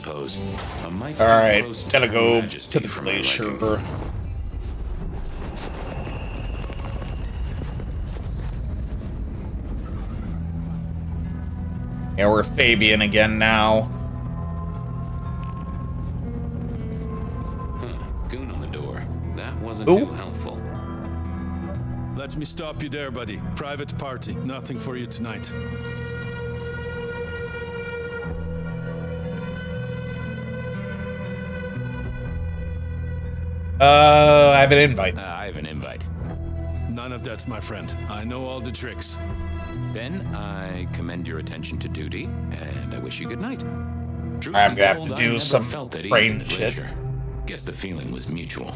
suppose. A mite All right, too close gotta Her go Majesty to the for my glacier. liking. Yeah, we're Fabien again now. Goon on the door. That wasn't Ooh. too helpful. Let me stop you there, buddy. Private party. Nothing for you tonight. I have an invite. I have an invite. None of that, my friend. I know all the tricks. Then I commend your attention to duty, and I wish you good night. Truth I'm be gonna have told, to I do never some felt at ease brain in the shit. glacier. Guess the feeling was mutual.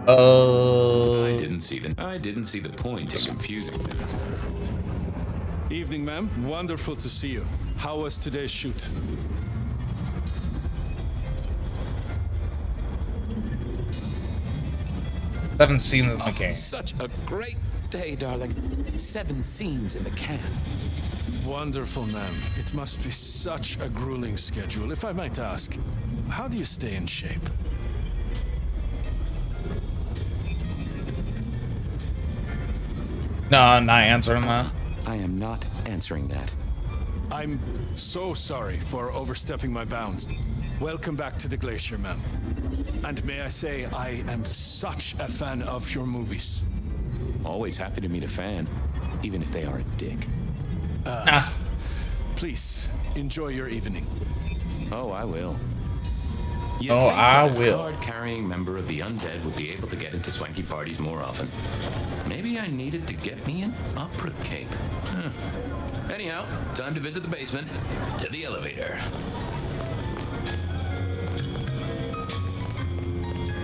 I didn't see the point in confusing things. Evening, ma'am. Wonderful to see you. How was today's shoot? Seven scenes in the can. Such a great day, darling. 7 scenes in the can. Wonderful, ma'am. It must be such a grueling schedule. If I might ask, how do you stay in shape? No, I'm not answering that. I am not answering that. I'm so sorry for overstepping my bounds. Welcome back to the glacier, ma'am. And may I say, I am such a fan of your movies. Always happy to meet a fan, even if they are a dick. Please, enjoy your evening. Oh, I will. You'd Oh, think I that a will. card-carrying member of the undead would be able to get into swanky parties more often. Maybe I needed to get me an opera cape. Anyhow, time to visit the basement. To the elevator.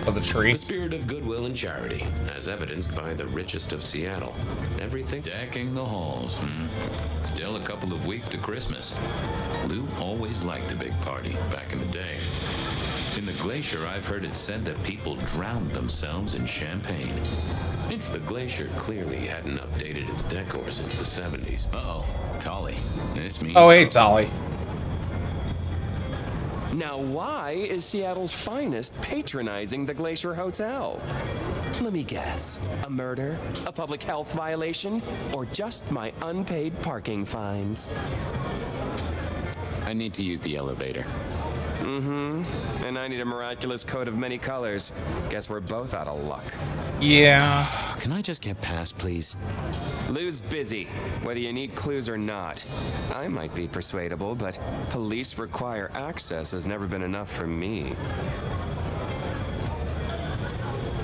Oh, the tree. The spirit of goodwill and charity, as evidenced by the richest of Seattle. Everything decking the halls. Still a couple of weeks to Christmas. Lou always liked a big party back in the day. In the glacier, I've heard it said that people drowned themselves in champagne. The glacier clearly hadn't updated its decor since the 70s. Uh-oh, Tolly. This means... Oh, hey, Tolly. Now, why is Seattle's finest patronizing the Glacier Hotel? Let me guess. A murder? A public health violation? Or just my unpaid parking fines? I need to use the elevator. And I need a miraculous coat of many colors. Guess we're both out of luck. Yeah. Can I just get past, please? Lou's busy, whether you need clues or not. I might be persuadable, but police require access has never been enough for me.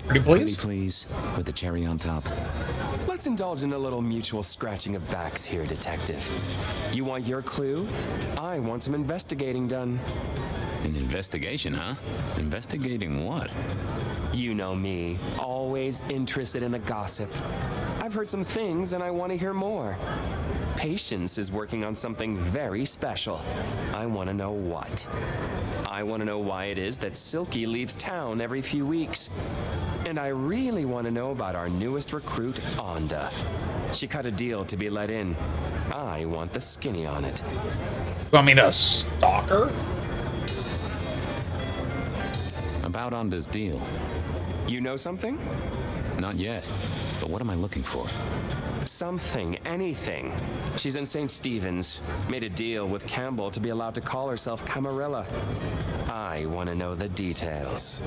Pretty Pretty please? please, with the cherry on top. Let's indulge in a little mutual scratching of backs here, Detective. You want your clue? I want some investigating done. An investigation, huh? Investigating what? You know me, always interested in the gossip. I've heard some things and I want to hear more. Patience is working on something very special. I want to know what. I want to know why it is that Silky leaves town every few weeks. And I really want to know about our newest recruit, Onda. She cut a deal to be let in. I want the skinny on it. You want me to stalk her? About Onda's deal. You know something? Not yet. But what am I looking for? Something, anything. She's in St. Stephen's. Made a deal with Campbell to be allowed to call herself Camarilla. I want to know the details.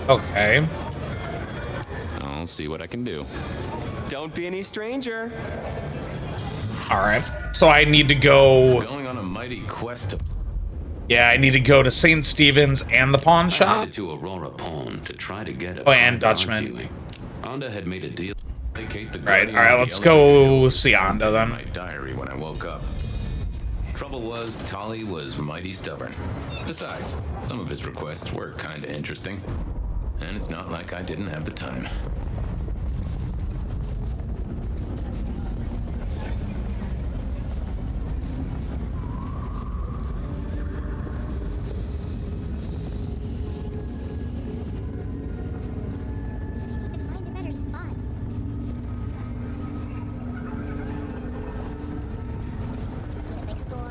Okay. I'll see what I can do. Don't be any stranger. Alright. So I need to go... Going on a mighty quest to... Yeah, I need to go to St. Stephen's and the pawn I shop. headed to Aurora Pawn to try to get a... Oh, and Dutchman. arguing. Onda had made a deal to placate the Right, guardian alright, of the let's elevator go door. see Onda then. My diary when I woke up. Trouble was, Tolly was mighty stubborn. Besides, some of his requests were kinda interesting. And it's not like I didn't have the time. Find a better spot. Just need a big spool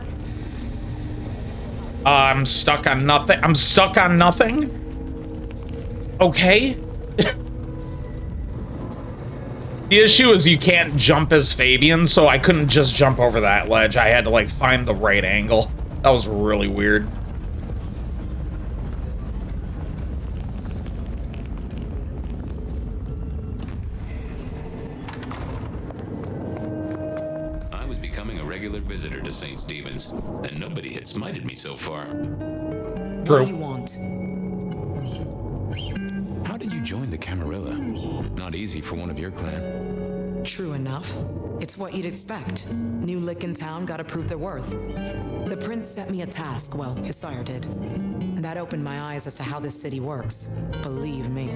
I'm stuck on nothing. I'm stuck on nothing? Okay. The issue is you can't jump as Fabien, so I couldn't just jump over that ledge. I had to, like, find the right angle. That was really weird. I was becoming a regular visitor to St. Stephen's, and nobody had smited me so far. What True. do you want? How did you join the Camarilla? Not easy for one of your clan. True enough. It's what you'd expect. New lick in town, gotta prove their worth. The prince set me a task, well, his sire did. And that opened my eyes as to how this city works. Believe me.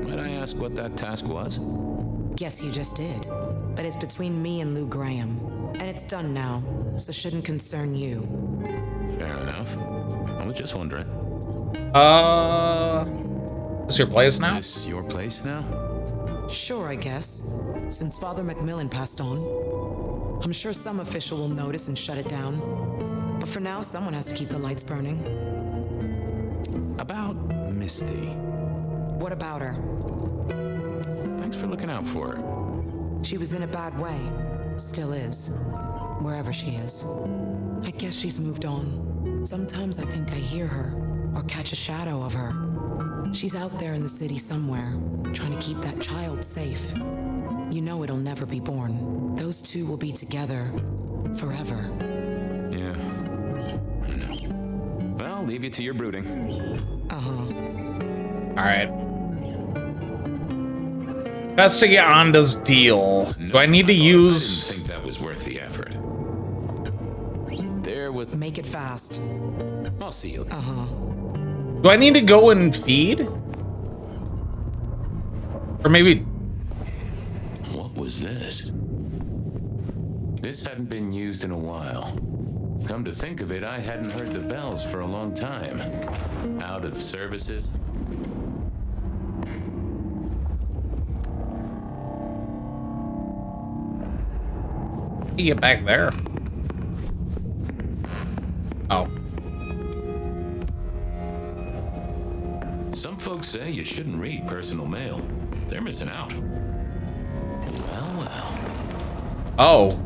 Might I ask what that task was? Guess you just did. But it's between me and Lou Graham. And it's done now, so shouldn't concern you. Fair enough. I was just wondering. Is your place now? This your place now? Sure, I guess. Since Father Macmillan passed on. I'm sure some official will notice and shut it down. But for now, someone has to keep the lights burning. About Misty. What about her? Thanks for looking out for her. She was in a bad way. Still is. Wherever she is. I guess she's moved on. Sometimes I think I hear her, or catch a shadow of her. She's out there in the city somewhere, trying to keep that child safe. You know it'll never be born. Those two will be together forever. Yeah, I know. Well, I'll leave you to your brooding. All right. Investigate Anda's deal. Do I need to I use... didn't think that was worth the effort. There with... Make it fast. I'll see you. Do I need to go and feed? Or maybe... What was this? This hadn't been used in a while. Come to think of it, I hadn't heard the bells for a long time. Out of services. Get back there. Oh. Some folks say you shouldn't read personal mail. They're missing out. Well, well. Oh.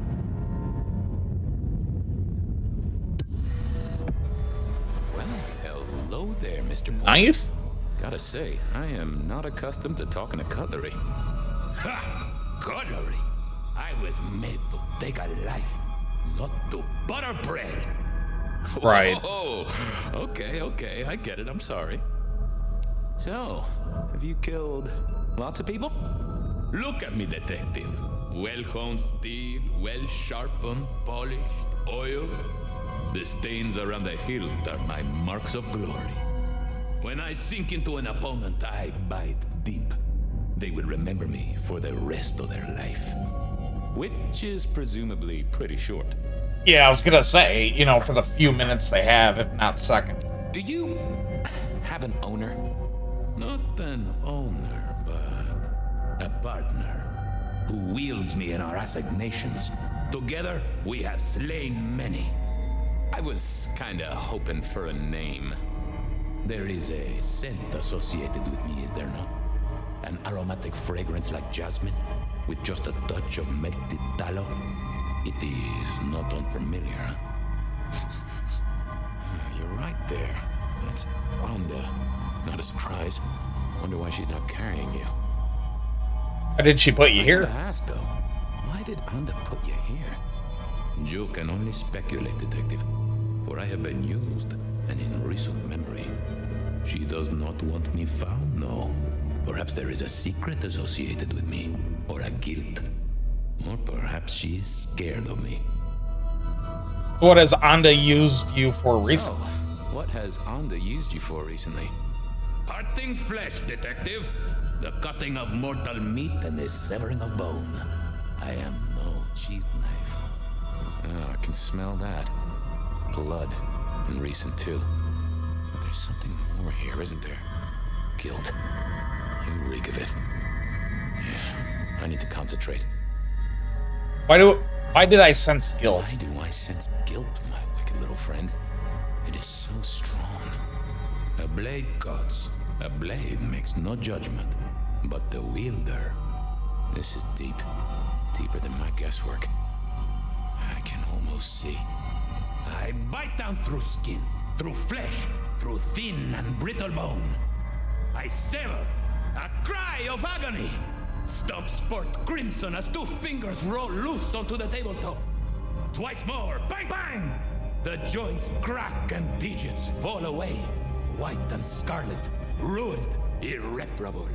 Well, hello there, Mr. Boy. Knife? Gotta say, I am not accustomed to talking to cutlery. Ha! Cutlery? I was made to take a life, not to butter bread. Right. Oh, okay, I get it, I'm sorry. So, have you killed lots of people? Look at me, detective. Well-honed steel, well-sharpened, polished, oiled. The stains around the hilt are my marks of glory. When I sink into an opponent, I bite deep. They will remember me for the rest of their life. Which is presumably pretty short. Yeah, I was gonna say, you know, for the few minutes they have, if not seconds. Do you have an owner? Not an owner, but a partner who wields me in our assignations. Together, we have slain many. I was kinda hoping for a name. There is a scent associated with me, is there not? An aromatic fragrance like jasmine, with just a touch of melted tallow. It is not unfamiliar. You're right there. That's Anda. Not a surprise. Wonder why she's not carrying you. Why did she put you I here? gotta ask though, why did Anda put you here? You can only speculate, detective, for I have been used, and in recent memory, she does not want me found, no. Perhaps there is a secret associated with me, or a guilt. Or perhaps she is scared of me. What has Anda used you for recently? What has Anda used you for recently? Parting flesh, detective. The cutting of mortal meat and the severing of bone. I am no cheese knife. Oh, I can smell that. Blood. And recent too. But there's something more here, isn't there? Guilt. You reek of it. Yeah, I need to concentrate. Why did I sense guilt? Why do I sense guilt, my wicked it, little friend. It is so strong. A blade cuts. A blade makes no judgment. But the wielder... This is deep. Deeper than my guesswork. I can almost see. I bite down through skin, through flesh, through thin and brittle bone. I sever. A cry of agony. Stumps spurt crimson as 2 fingers roll loose onto the tabletop. Twice more. Bang, bang! The joints crack and digits fall away. White and scarlet. Ruined. Irreparable.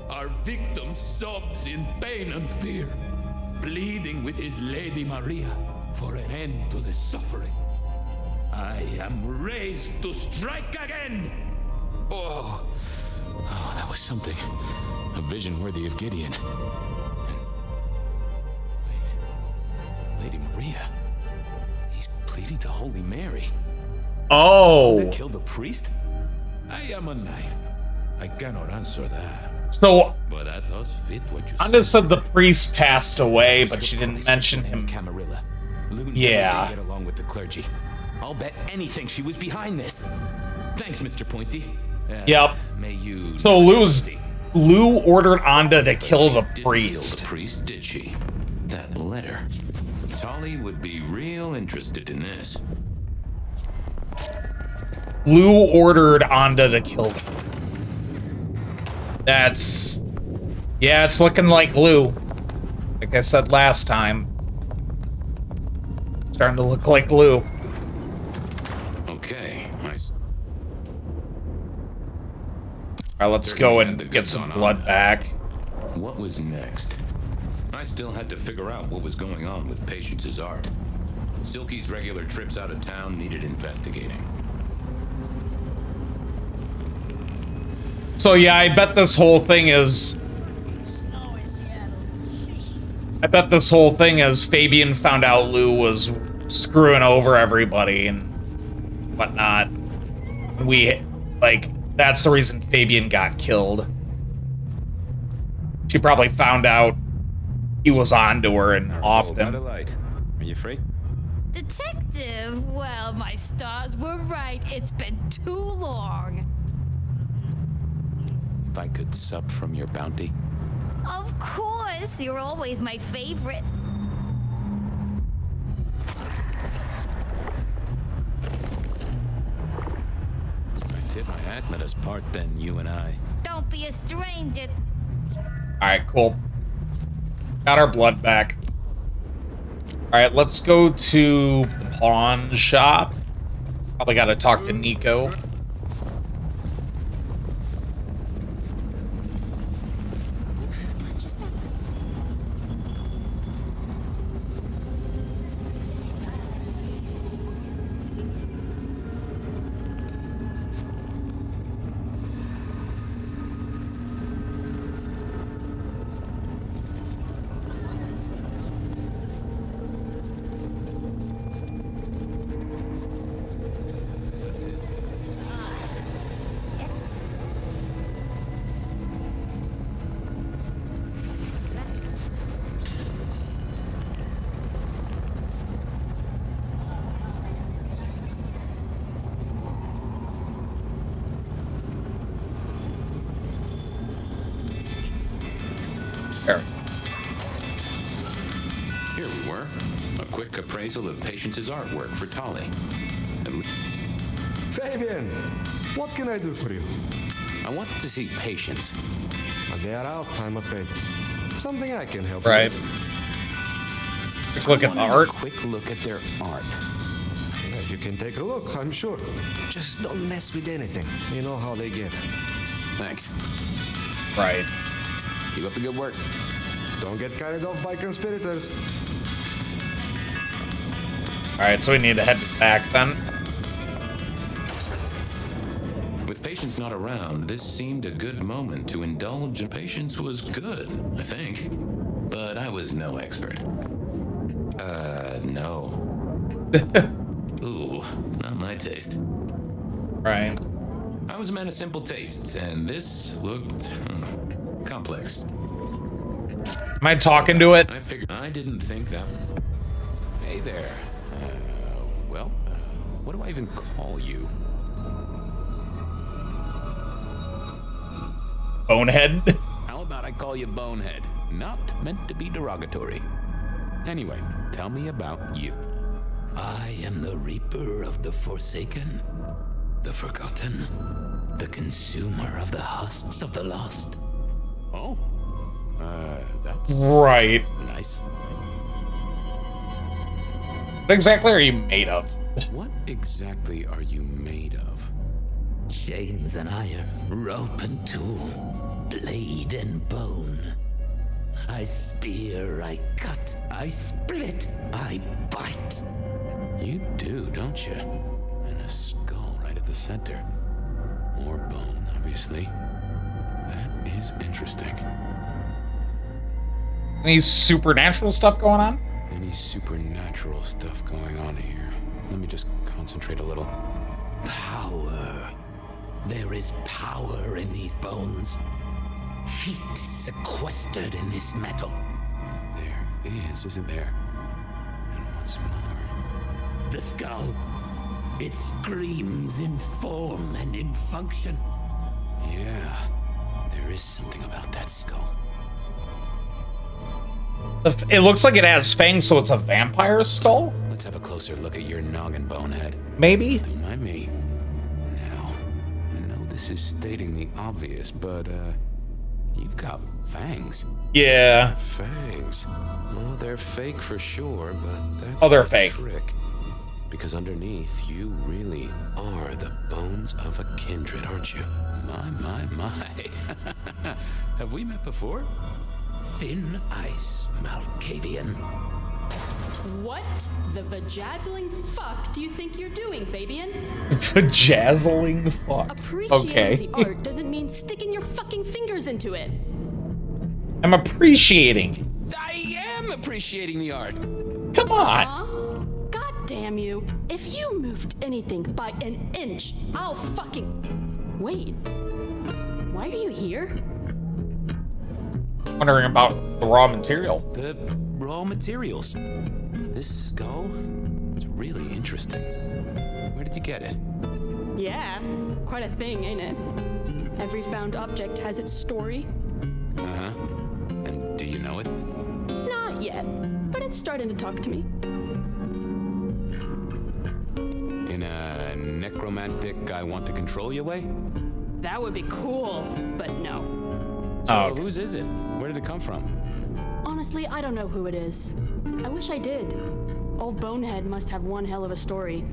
Our victim sobs in pain and fear, pleading with his Lady Maria for an end to the suffering. I am raised to strike again! Oh, that was something. A vision worthy of Gideon. And wait, Lady Maria. He's pleading to Holy Mary. Oh. To kill the priest? I am a knife. I cannot answer that. So, But that does fit what you Anda said. said the priest passed away, but she didn't mention him. Camarilla. Lou Yeah. never did get along with the clergy. I'll bet anything she was behind this. Thanks, Mr. Pointy. Yep. May you. So Lou ordered Anda to But kill she the didn't priest. Kill the priest, did she? That letter. Tolly would be real interested in this. Lou ordered Anda to kill them. That's... Yeah, it's looking like Lou. Like I said last time. Starting to look like Lou. Okay, nice. Alright, let's go and get some blood back. What was next? I still had to figure out what was going on with Patience's art. Silky's regular trips out of town needed investigating. So yeah, I bet this whole thing is... I bet this whole thing is Fabien found out Lou was screwing over everybody and whatnot. That's the reason Fabien got killed. She probably found out he was onto her and off them. Are you free? Detective, well, my stars were right. It's been too long. If I could sup from your bounty. Of course, you're always my favorite. I tip my hat, let us part then, you and I. Don't be a stranger. Alright, cool. Got our blood back. Alright, let's go to the pawn shop. Probably gotta talk to Nico. Just There. Here we were. A quick appraisal of Patience's artwork for Tolly. Fabien, what can I do for you? I wanted to see Patience. They are out, I'm afraid. Something I can help Right. you with. Quick look at the Wanted art. A quick look at their art. Yeah, you can take a look, I'm sure. Just don't mess with anything. You know how they get. Thanks. Right. Keep up the good work. Don't get carried off by conspirators. Alright, so we need to head back then. With Patience not around, this seemed a good moment to indulge. Patience was good, I think. But I was no expert. No. Ooh, not my taste. Right. I was a man of simple tastes, and this looked complex. Am I talking to it? I figured I didn't think that. Hey there. What do I even call you? Bonehead? How about I call you Bonehead? Not meant to be derogatory. Anyway, tell me about you. I am the Reaper of the Forsaken, the Forgotten, the Consumer of the Husks of the Lost. Oh, that's Right. nice. What exactly are you made of? What exactly are you made of? Chains and iron, rope and tool, blade and bone. I spear, I cut, I split, I bite. You do, don't you? And a skull right at the center. More bone, obviously. That is interesting. Any supernatural stuff going on? Any supernatural stuff going on here? Let me just concentrate a little. Power. There is power in these bones. Heat sequestered in this metal. There is, isn't there? And what's more? The skull. It screams in form and in function. Yeah, there is something about that skull. It looks like it has fangs, so it's a vampire skull? Let's have a closer look at your noggin, Bonehead. Maybe? Don't mind me. Now, I know this is stating the obvious, but, you've got fangs. Yeah. Fangs? Well, they're fake for sure, but that's Oh, they're the fake. trick. Because underneath, you really are the bones of a kindred, aren't you? My. Have we met before? Thin ice, Malkavian. What the vajazzling fuck do you think you're doing, Fabien? Vajazzling fuck. Appreciating Okay. the art doesn't mean sticking your fucking fingers into it. I'm appreciating. I am appreciating the art. Come on. Huh? God damn you. If you moved anything by an inch, I'll fucking... Wait. Why are you here? Wondering about the raw material. The raw materials. This skull is really interesting. Where did you get it? Yeah, quite a thing, ain't it? Every found object has its story. Uh-huh. And do you know it? Not yet, but it's starting to talk to me. In a necromantic, I want to control you way? That would be cool, but no. So Oh, okay. whose is it? Where did it come from? Honestly, I don't know who it is. I wish I did. Old Bonehead must have one hell of a story.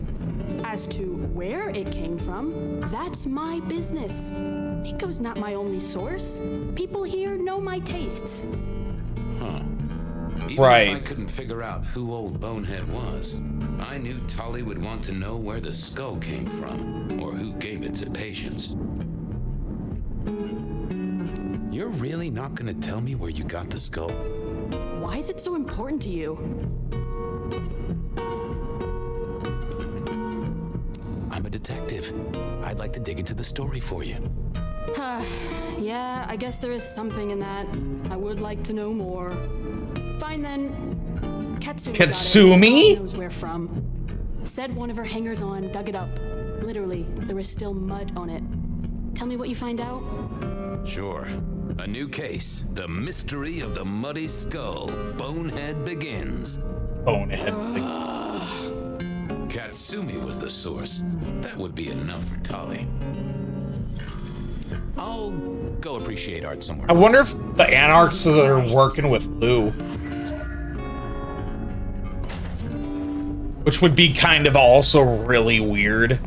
As to where it came from, that's my business. Nico's not my only source. People here know my tastes. Huh. Even Right. if I couldn't figure out who old Bonehead was, I knew Tolly would want to know where the skull came from, or who gave it to patients. You're really not gonna tell me where you got the skull? Why is it so important to you? I'm a detective. I'd like to dig into the story for you. Yeah, I guess there is something in that. I would like to know more. Fine then. Katsumi got it. Katsumi? God knows where from. Said one of her hangers-on dug it up. Literally, there is still mud on it. Tell me what you find out. Sure. A new case. The mystery of the muddy skull. Bonehead begins. Bonehead. Katsumi was the source. That would be enough for Tolly. I'll go appreciate art somewhere I else. wonder if the Anarchs are working with Lou. Which would be kind of also really weird.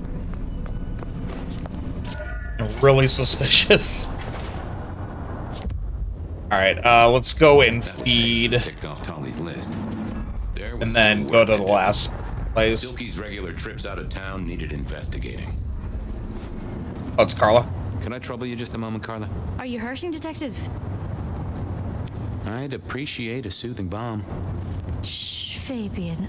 And really suspicious. Alright, let's go and feed. Ticked off Tolly's list. There was And then some go work to the do. last place. Silky's regular trips out of town needed investigating. Oh, it's Carla. Can I trouble you just a moment, Carla? Are you hurting, Detective? I'd appreciate a soothing balm. Shh, Fabien.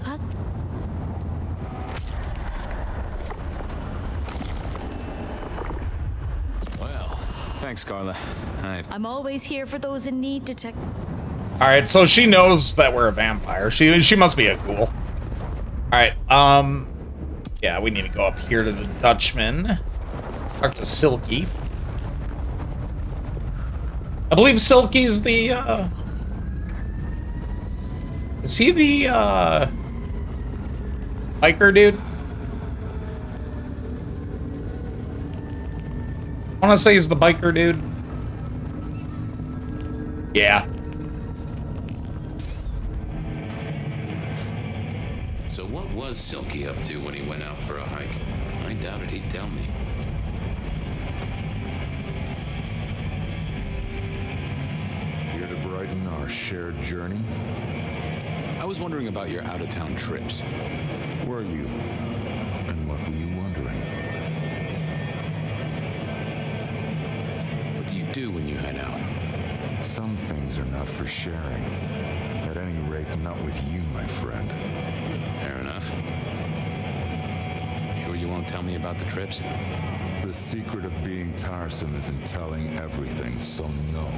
Well, thanks, Carla. I'm always here for those in need, Detective. Alright, so she knows that we're a vampire. She must be a ghoul. Alright, Yeah, we need to go up here to the Dutchman. Talk to Silky. I believe Silky's the, Is he the, biker dude? I want to say he's the biker dude. Yeah. So what was Silky up to when he went out for a hike? I doubted he'd tell me. Here to brighten our shared journey? I was wondering about your out-of-town trips. Were you? And what were you wondering? What do you do when you head out? Some things are not for sharing. At any rate, not with you, my friend. Fair enough. Sure you won't tell me about the trips? The secret of being tiresome is in telling everything, so no.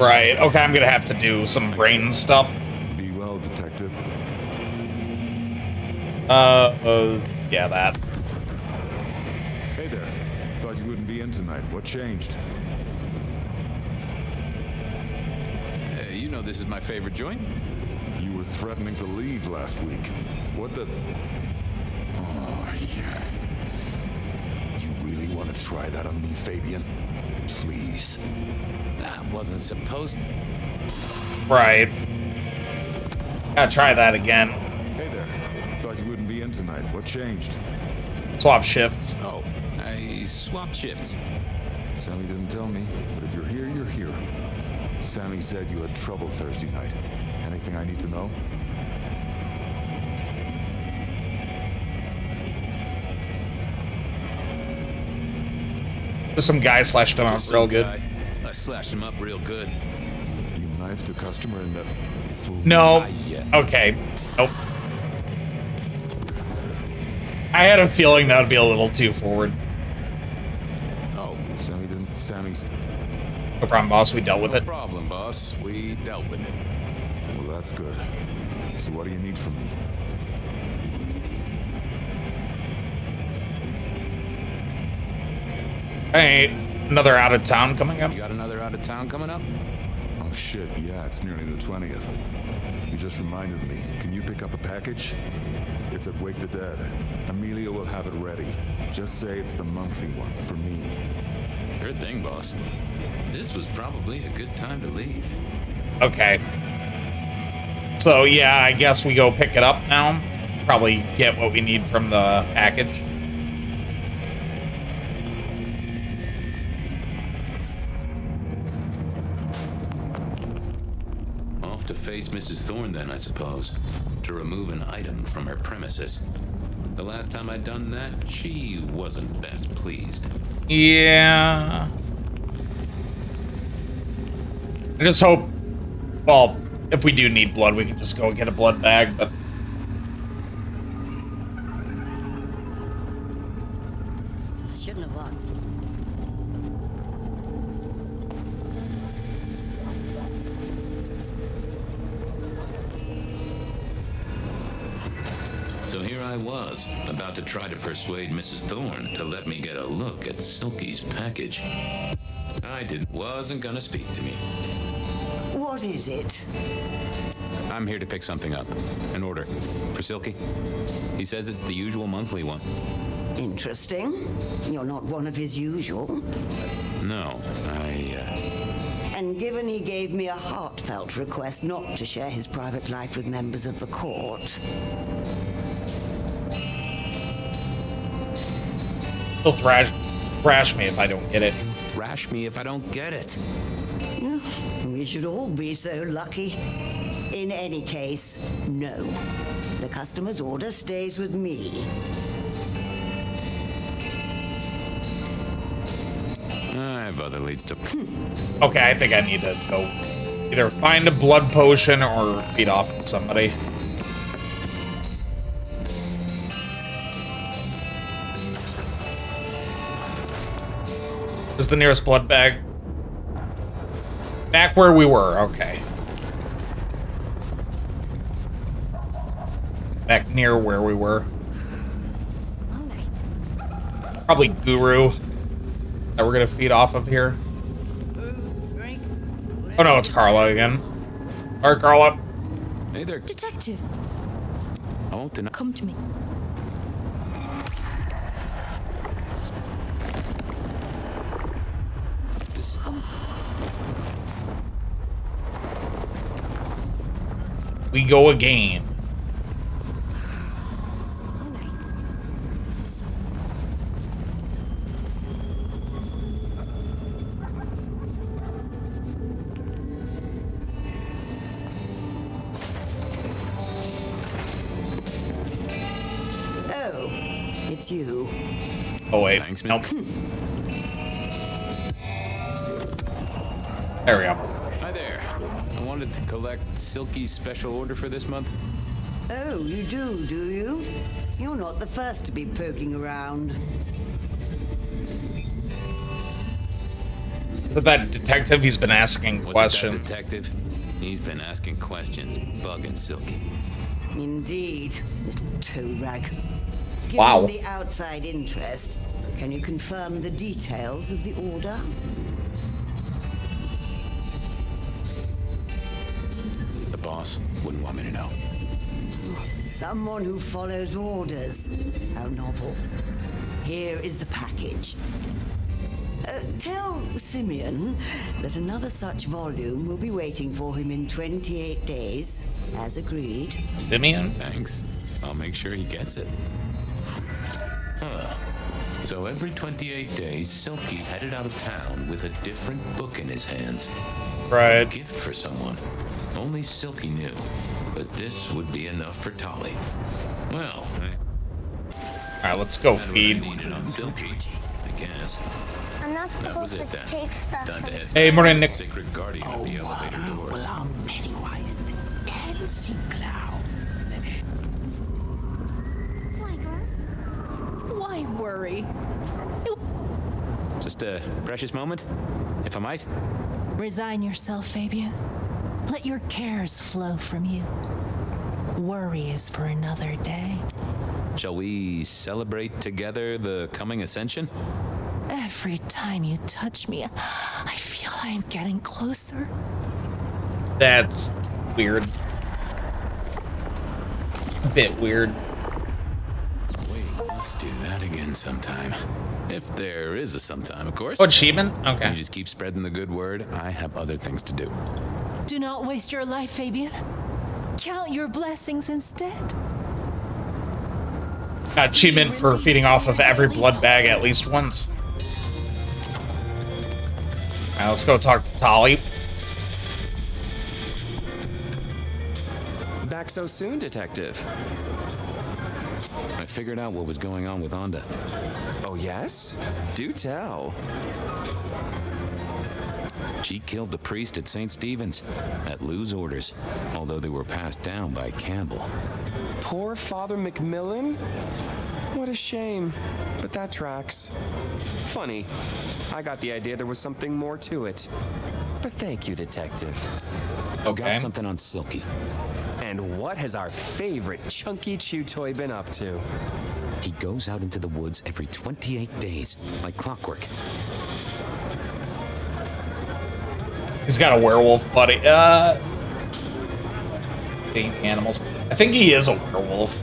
Right, okay, I'm gonna have to do some brain stuff. Be well, detective. Yeah, that. Hey there. Thought you wouldn't be in tonight. What changed? You know this is my favorite joint. You were threatening to leave last week. What the... Oh, yeah. You really want to try that on me, Fabien? Please. That wasn't supposed... Right. Gotta try that again. Hey there. Thought you wouldn't be in tonight. What changed? Swap shifts. Oh, I swapped shifts. Sammy didn't tell me, but if you're here, you're here. Sammy said you had trouble Thursday night. Anything I need to know? Just some guy slashed him up real good. I slashed him up real good. You knifed a customer in that... No. Okay. Nope. I had a feeling that would be a little too forward. Oh. Sammy didn't... Sammy's... No problem, boss. We dealt with it. No problem, boss. We dealt with it. Well, that's good. So what do you need from me? Hey, another out of town coming up? You got another out of town coming up? Oh shit, yeah, it's nearly the 20th. You just reminded me. Can you pick up a package? It's at Wake the Dead. Amelia will have it ready. Just say it's the monthly one for me. Sure thing, boss. This was probably a good time to leave. Okay. So, yeah, I guess we go pick it up now. Probably get what we need from the package. Off to face Mrs. Thorne then, I suppose. To remove an item from her premises. The last time I'd done that, she wasn't best pleased. Yeah. I just hope, well, if we do need blood, we can just go and get a blood bag, but... Shouldn't have walked. So here I was, about to try to persuade Mrs. Thorne to let me get a look at Silky's package. Wasn't gonna speak to me. What is it? I'm here to pick something up. An order. For Silky. He says it's the usual monthly one. Interesting. You're not one of his usual. No, And given he gave me a heartfelt request not to share his private life with members of the court... He'll thrash me if I don't get it. Thrash me if I don't get it. We should all be so lucky. In any case, no. The customer's order stays with me. I have other leads to... Okay, I think I need to go either find a blood potion or feed off of somebody. Is the nearest blood bag? Back where we were, okay. Back near where we were. Probably Guru that we're gonna feed off of here. Oh no, it's Carla again. All right, Carla. Hey there. Detective, I won't deny. come to me. We go again. Oh, it's you. Oh wait, Thanks, nope. man. There we go. Hi there. I wanted to collect Silky's special order for this month. Oh, you do you? You're not the first to be poking around. Is it that detective? He's been asking questions. That detective? He's been asking questions, bugging Silky. Indeed, little toe rag. Given Wow. the outside interest, can you confirm the details of the order? The boss wouldn't want me to know. Someone who follows orders. How novel. Here is the package. Tell Simeon that another such volume will be waiting for him in 28 days, as agreed. Simeon? Thanks. I'll make sure he gets it. Huh. So every 28 days, Silky headed out of town with a different book in his hands. Right. A gift for someone. Only Silky knew. But this would be enough for Tolly. Well, Alright, let's go feed. needed on Silky, I guess. I'm not That was supposed it to then. take stuff. Time to head Hey, morning, Nick. Sacred guardian of the elevator doors. I'm Pennywise the dancing clown. Why worry? Just a precious moment, if I might. Resign yourself, Fabien. Let your cares flow from you. Worry is for another day. Shall we celebrate together the coming ascension? Every time you touch me, I feel I'm getting closer. That's weird. A bit weird. Let's do that again sometime. If there is a sometime, of course. Oh, achievement? Okay. You just keep spreading the good word. I have other things to do. Do not waste your life, Fabien. Count your blessings instead. Got achievement for feeding off of every blood bag at least once. Alright, let's go talk to Tolly. Back so soon, Detective? I figured out what was going on with Onda. Oh, yes? Do tell. She killed the priest at St. Stephen's at Lou's orders, although they were passed down by Campbell. Poor Father Macmillan? What a shame, but that tracks. Funny, I got the idea there was something more to it. But thank you, Detective. Oh, got something on Silky. And what has our favorite chunky chew toy been up to? He goes out into the woods every 28 days, like clockwork. He's got a werewolf buddy. Dating animals. I think he is a werewolf.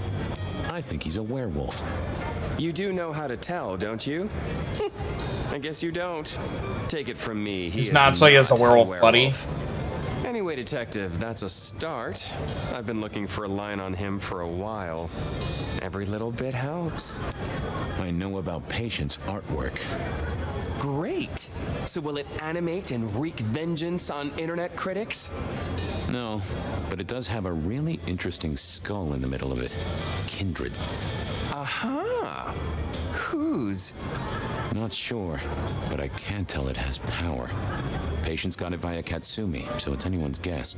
I think he's a werewolf. You do know how to tell, don't you? I guess you don't. Take it from me. He's not, so he has a werewolf buddy. Anyway, Detective, that's a start. I've been looking for a line on him for a while. Every little bit helps. I know about Patience artwork. Great! So will it animate and wreak vengeance on internet critics? No, but it does have a really interesting skull in the middle of it. Kindred. Aha! Whose? Not sure, but I can tell it has power. Patience got it via Katsumi, so it's anyone's guess.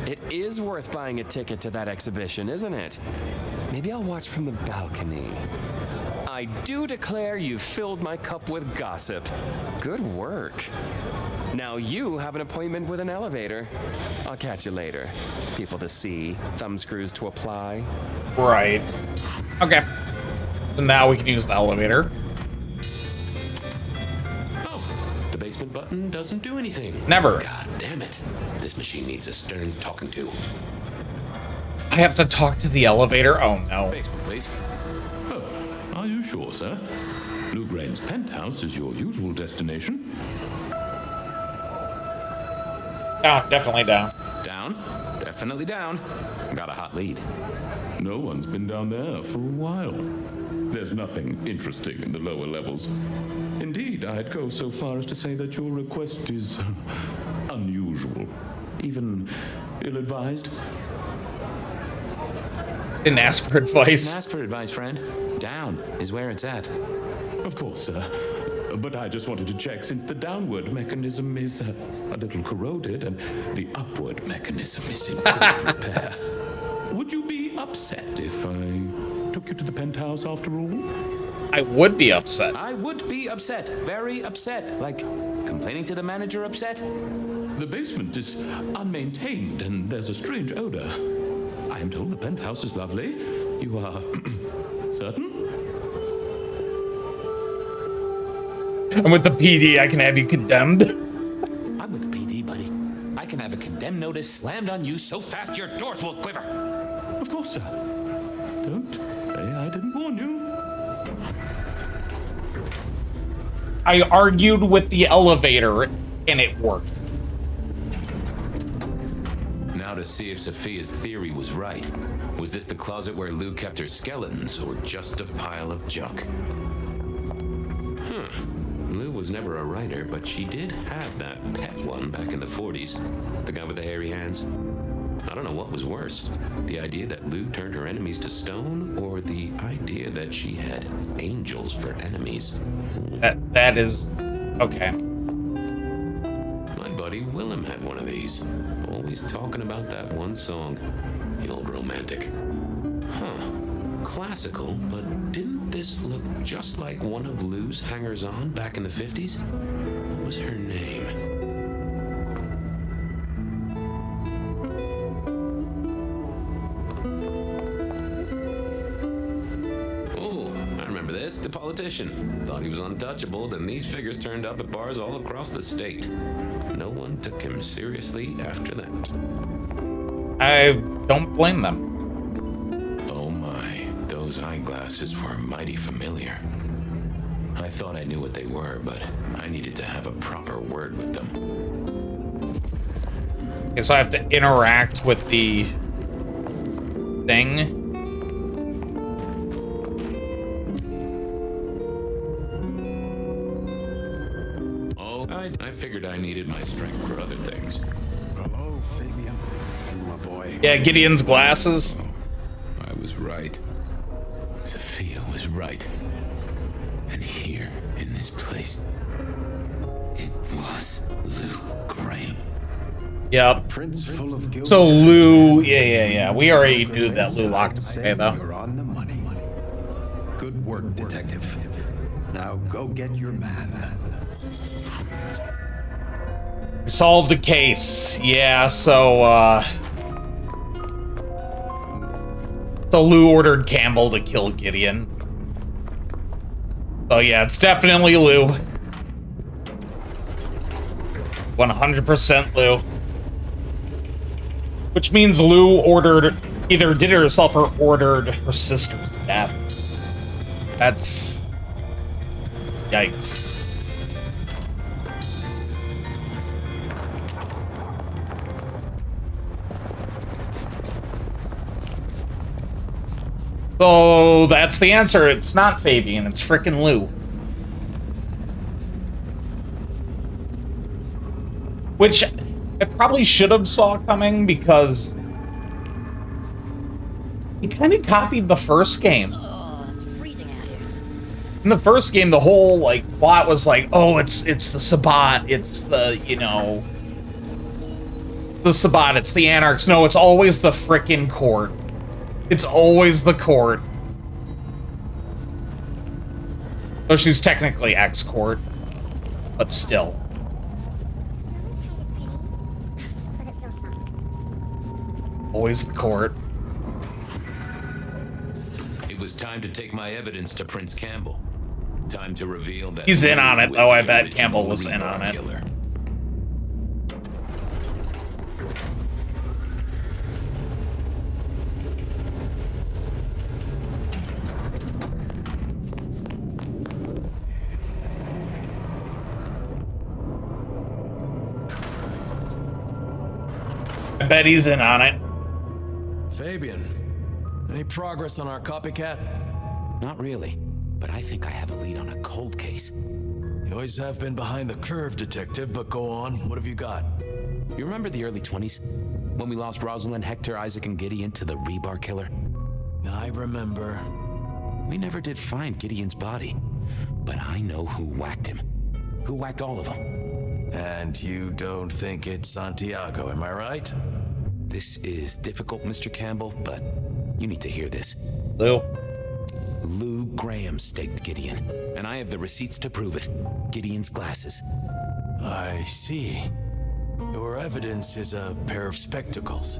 It is worth buying a ticket to that exhibition, isn't it? Maybe I'll watch from the balcony. I do declare you've filled my cup with gossip. Good work. Now you have an appointment with an elevator. I'll catch you later. People to see, thumbscrews to apply. Right. Okay. So now we can use the elevator. basement button doesn't do anything. Never. God damn it. This machine needs a stern talking to. I have to talk to the elevator? Oh, no. Basement, please. Oh, are you sure, sir? Blue Grain's penthouse is your usual destination. Down, definitely down. Down? Definitely down. Got a hot lead. No one's been down there for a while. There's nothing interesting in the lower levels. Indeed, I'd go so far as to say that your request is unusual, even ill-advised. Didn't ask for advice. Didn't ask for advice, friend. Down is where it's at. Of course, sir. But I just wanted to check since the downward mechanism is a little corroded and the upward mechanism is in good repair. Would you be upset if I took you to the penthouse after all? I would be upset. I would be upset. Very upset. Like, complaining to the manager upset? The basement is unmaintained and there's a strange odor. I am told the penthouse is lovely. You are certain? I'm with the PD. I can have you condemned. I'm with the PD, buddy. I can have a condemn notice slammed on you so fast your doors will quiver. Of course, sir. Don't say I didn't warn you. I argued with the elevator, and it worked. Now to see if Sophia's theory was right. Was this the closet where Lou kept her skeletons, or just a pile of junk? Huh. Lou was never a writer, but she did have that pet one back in the 40s. The guy with the hairy hands. I don't know what was worse. The idea that Lou turned her enemies to stone, or the idea that she had angels for enemies. That is... okay. My buddy Willem had one of these. Always talking about that one song. The old romantic. Huh. Classical, but didn't this look just like one of Lou's hangers-on back in the 50s? What was her name? Oh, I remember this. The politician. Thought he was untouchable, then these figures turned up at bars all across the state. No one took him seriously after that. I don't blame them. Oh my, those eyeglasses were mighty familiar. I thought I knew what they were, but I needed to have a proper word with them. Okay, so I have to interact with the thing. Oh, I figured I needed my strength for other things. Hello, Fabien. My boy. Yeah, Gideon's glasses. I was right. Sophia was right. And here, in this place, it was Lou Graham. Yep. Prince full of guilt. So Lou, yeah. We already knew that Lou locked him away, though. You're on the money. Good work, detective. Now go get your man. Solved a case. Yeah, so Lou ordered Campbell to kill Gideon. So yeah, it's definitely Lou. 100% Lou. Which means Lou either did it herself or ordered her sister's death. That's... yikes. So that's the answer. It's not Fabien, it's frickin' Lou. Which I probably should have saw coming because he kind of copied the first game. Oh, it's freezing out here. In the first game, the whole like plot was like, oh, it's the Sabbat, it's the, you know, the Sabbat, it's the Anarchs. No, it's always the frickin' court. It's always the court. Though she's technically ex-court, but still. But it still sucks. Always the court. It was time to take my evidence to Prince Campbell. Time to reveal that He's in on it, Lou though. is I the bet original Campbell was in rebar on it. killer. I bet he's in on it. Fabien, any progress on our copycat? Not really, but I think I have a lead on a cold case. You always have been behind the curve, detective, but go on. What have you got? You remember the early 20s? When we lost Rosalind, Hector, Isaac, and Gideon to the rebar killer? I remember. We never did find Gideon's body, but I know who whacked him. Who whacked all of them. And you don't think it's Santiago, am I right? This is difficult, Mr. Campbell, but you need to hear this. Lou Graham staked Gideon, and I have the receipts to prove it. Gideon's glasses. I see. Your evidence is a pair of spectacles.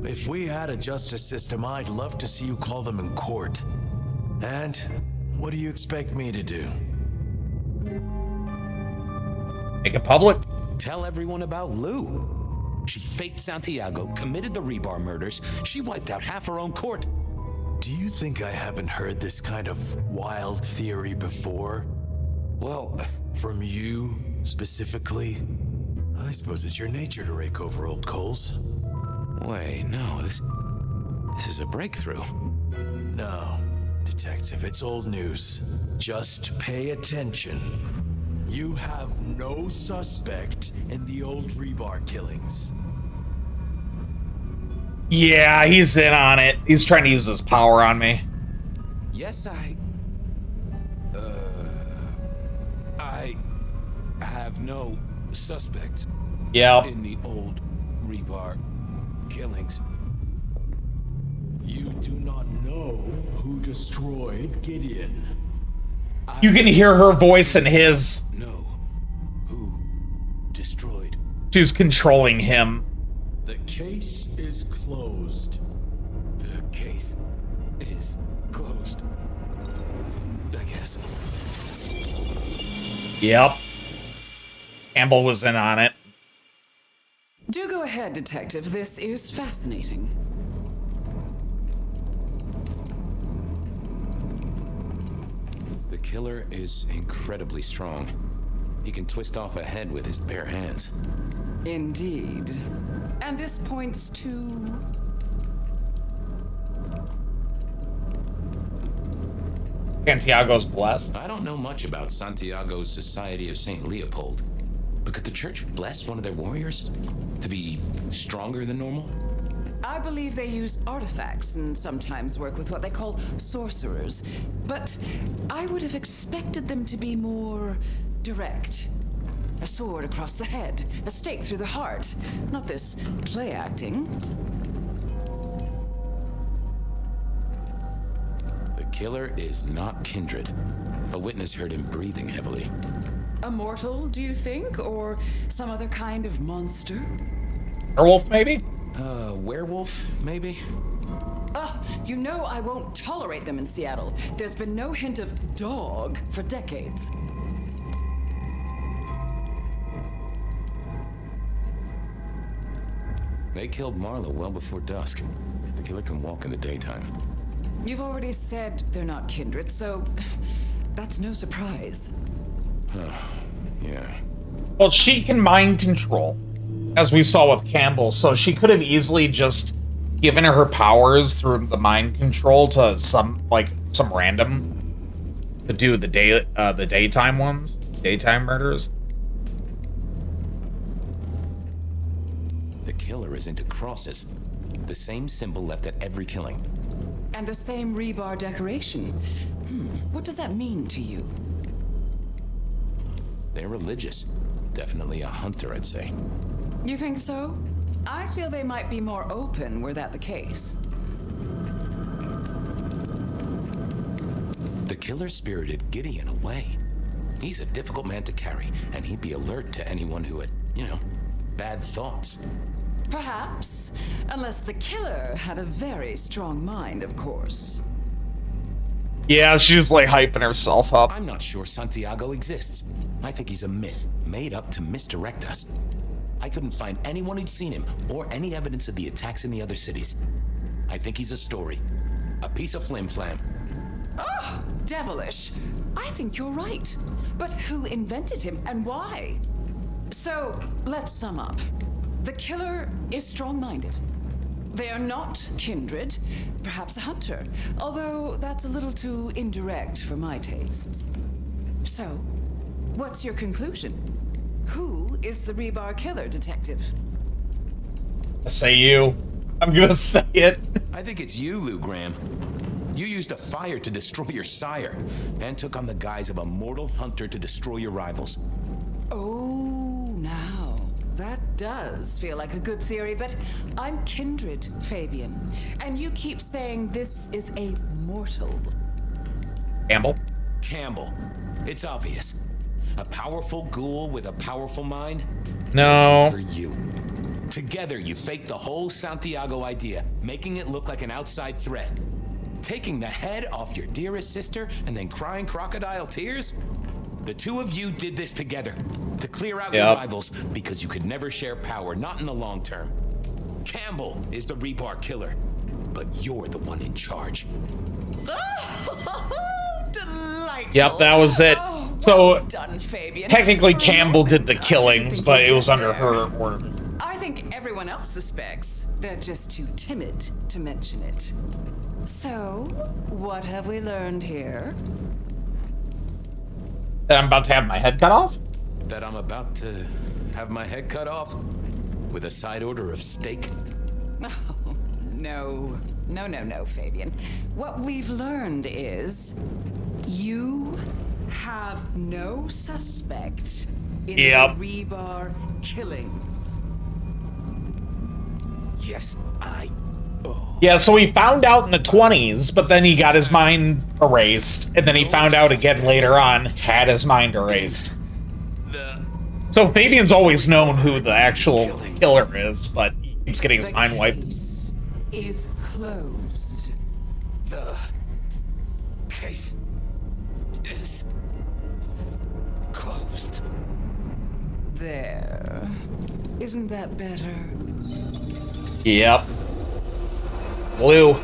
If we had a justice system, I'd love to see you call them in court. And what do you expect me to do? Make it public. Tell everyone about Lou. She faked Santiago, committed the rebar murders. She wiped out half her own court. Do you think I haven't heard this kind of wild theory before? Well, from you specifically? I suppose it's your nature to rake over old coals. Wait, no, this is a breakthrough. No, detective, it's old news. Just pay attention. You have no suspect in the old rebar killings. Yeah, he's in on it. He's trying to use his power on me. Yes, I have no suspects in the old rebar killings. You do not know who destroyed Gideon. You can hear her voice in his. No. Who destroyed? She's controlling him. The case is closed. The case is closed. I guess. Yep. Campbell was in on it. Do go ahead, detective. This is fascinating. The killer is incredibly strong. He can twist off a head with his bare hands. Indeed. And this points to... Santiago's blessed. I don't know much about Santiago's Society of St. Leopold, but could the church bless one of their warriors to be stronger than normal? I believe they use artifacts and sometimes work with what they call sorcerers. But I would have expected them to be more direct. A sword across the head, a stake through the heart. Not this play acting. The killer is not Kindred. A witness heard him breathing heavily. A mortal, do you think? Or some other kind of monster? Werewolf, maybe? Werewolf, maybe? You know I won't tolerate them in Seattle. There's been no hint of dog for decades. They killed Marla well before dusk. The killer can walk in the daytime. You've already said they're not kindred, so that's no surprise. Yeah. Well, she can mind control, as we saw with Campbell, so she could have easily just given her powers through the mind control to some random to do the daytime ones, daytime murders. The killer is into crosses. The same symbol left at every killing. And the same rebar decoration. What does that mean to you? They're religious. Definitely a hunter, I'd say. You think so? I feel they might be more open were that the case. The killer spirited Gideon away. He's a difficult man to carry, and he'd be alert to anyone who had, bad thoughts. Perhaps. Unless the killer had a very strong mind, of course. Yeah, she's like hyping herself up. I'm not sure Santiago exists. I think he's a myth made up to misdirect us. I couldn't find anyone who'd seen him or any evidence of the attacks in the other cities. I think he's a story. A piece of flim-flam. Oh, devilish. I think you're right. But who invented him and why? So, let's sum up. The killer is strong-minded. They are not kindred, perhaps a hunter, although that's a little too indirect for my tastes. So, what's your conclusion? Who is the rebar killer, detective? Say you. I'm gonna say it. I think it's you, Lou Graham. You used a fire to destroy your sire, and took on the guise of a mortal hunter to destroy your rivals. Oh, now, that does feel like a good theory, but I'm kindred, Fabien. And you keep saying this is a mortal. Campbell? Campbell. It's obvious. A powerful ghoul with a powerful mind? No. For you. Together, you faked the whole Santiago idea, making it look like an outside threat. Taking the head off your dearest sister and then crying crocodile tears? The two of you did this together to clear out your rivals because you could never share power, not in the long term. Campbell is the rebar killer, but you're the one in charge. Delightful. Yep, that was it. Oh, So, well done, Fabien. technically For a Campbell did moment, the killings, but it was under her order. I think everyone else suspects. They're just too timid to mention it. So, what have we learned here? That I'm about to have my head cut off? That I'm about to have my head cut off with a side order of steak? Oh, no, Fabien. What we've learned is you have no suspect in the rebar killings. Yes, Yeah, so he found out in the 20s, but then he got his mind erased, and then he found out again later on, had his mind erased. So Fabian's always known who the actual killer is, but he keeps getting his mind wiped. Is closed. The case is closed. There. Isn't that better? Yep. Blue.